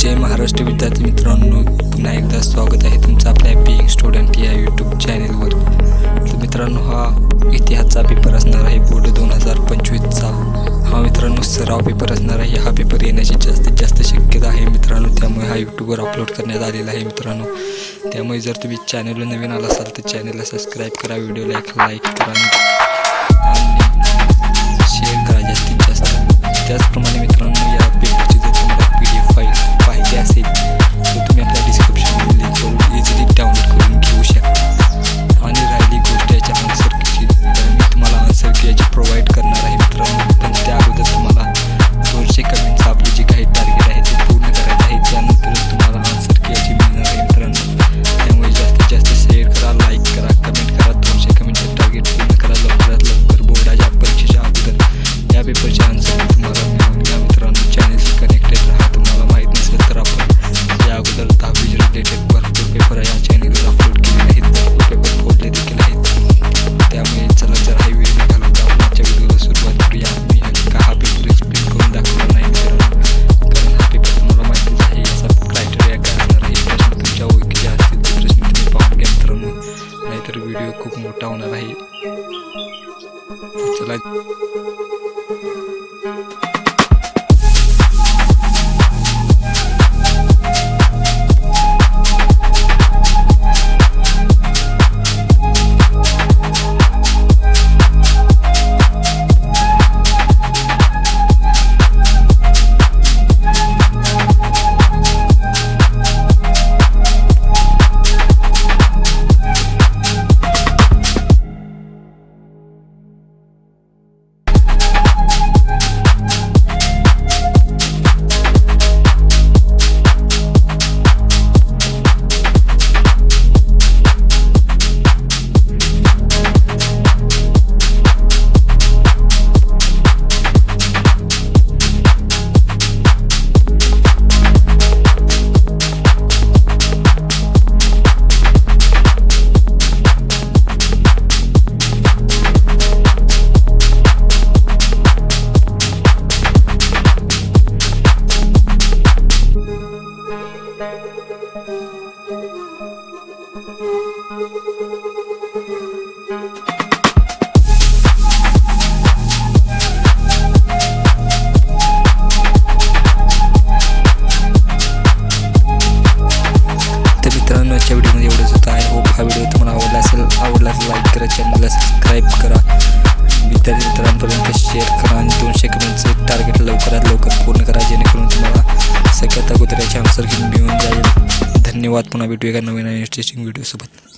जय महाराष्ट्र विद्यार्थी मित्रांनो, पुन्हा एकदा स्वागत आहे तुमचं आपल्या बीइंग स्टुडंट या यूट्यूब चॅनेलवर। तर मित्रांनो, हा इतिहासचा पेपर असणार आहे बोर्ड 2025चा। हा मित्रांनो सराव पेपर असणार आहे। हा पेपर येण्याची जास्तीत जास्त शक्यता आहे मित्रांनो, त्यामुळे हा यूट्यूबवर अपलोड करण्यात आलेला आहे मित्रांनो। त्यामुळे जर तुम्ही चॅनलवर नवीन आला असाल तर चॅनलला सबस्क्राईब करा, व्हिडिओला लाईक करा आणि शेअर करा जास्तीत जास्त। त्याचप्रमाणे मित्रांनो, या पेपरची जर तुम्हाला PDF फाईल पाहिजे असेल तर तुम्ही आपल्या डिस्क्रिप्शन लिंकवरून इझिली डाउनलोड करून घेऊ शकता। आणि राहिली गोष्ट याच्या आन्सरची, तर मी तुम्हाला आन्सर की याची प्रोव्हाइड करणार आहे मित्रांनो। पण त्या अगोदर तुम्हाला 200 कमेंट्स आपली जी काही टार्गेट आहे ते पूर्ण करायचं आहे, त्यानंतर तुम्हाला आन्सर की याची मिळणार आहे मित्रांनो। त्यामुळे जास्तीत जास्त शेअर करा, लाईक करा, कमेंट करा। 200 कमेंटचे टार्गेट पूर्ण करा लवकरात लवकर। बोर्डाच्या परीक्षेच्या अगोदर या पेपरचे आन्सर तुम्हाला मिळून या मित्रांनो। चॅनलशी कनेक्टेड राहा। तुम्हाला माहीत नसेल तर आपण या अगोदर 10वी रिलेटेड भरपूर पेपर या चॅनलवर अपलोड केलेले आहेत, भरपूर पेपर फोडले देखील आहेत। त्यामुळे चला जर हा वेळ न घालवता आपण आजच्या व्हिडिओला सुरुवात करूया। मी हा पेपर एक्सप्लेन करून दाखवणार नाही मित्रांनो, कारण हा पेपर तुम्हाला माहितीच आहे। याचा क्रायटेरिया काय असणार आहे, प्रश्न तुमच्या ओळखीचे असतील ते प्रश्न तुम्ही पाहून घ्या मित्रांनो, नाहीतर व्हिडिओ खूप मोठा होणार आहे। चला आजच्या व्हिडिओमध्ये एवढंच होतं। आय होप हा व्हिडिओ तुम्हाला आवडला असेल। आवडला तर लाईक करा, चॅनलला सबस्क्राईब करा, विद्यार्थी मित्रांपर्यंत शेअर करा आणि 200 कमेंटचं टार्गेट लवकरात लवकर पूर्ण करा, जेणेकरून तुम्हाला सगळ्यात अगोदर याची आन्सर की मिळून जाईल। धन्यवाद। पुन्हा भेटूया एका नवीन आणि इंटरेस्टिंग व्हिडिओसोबत।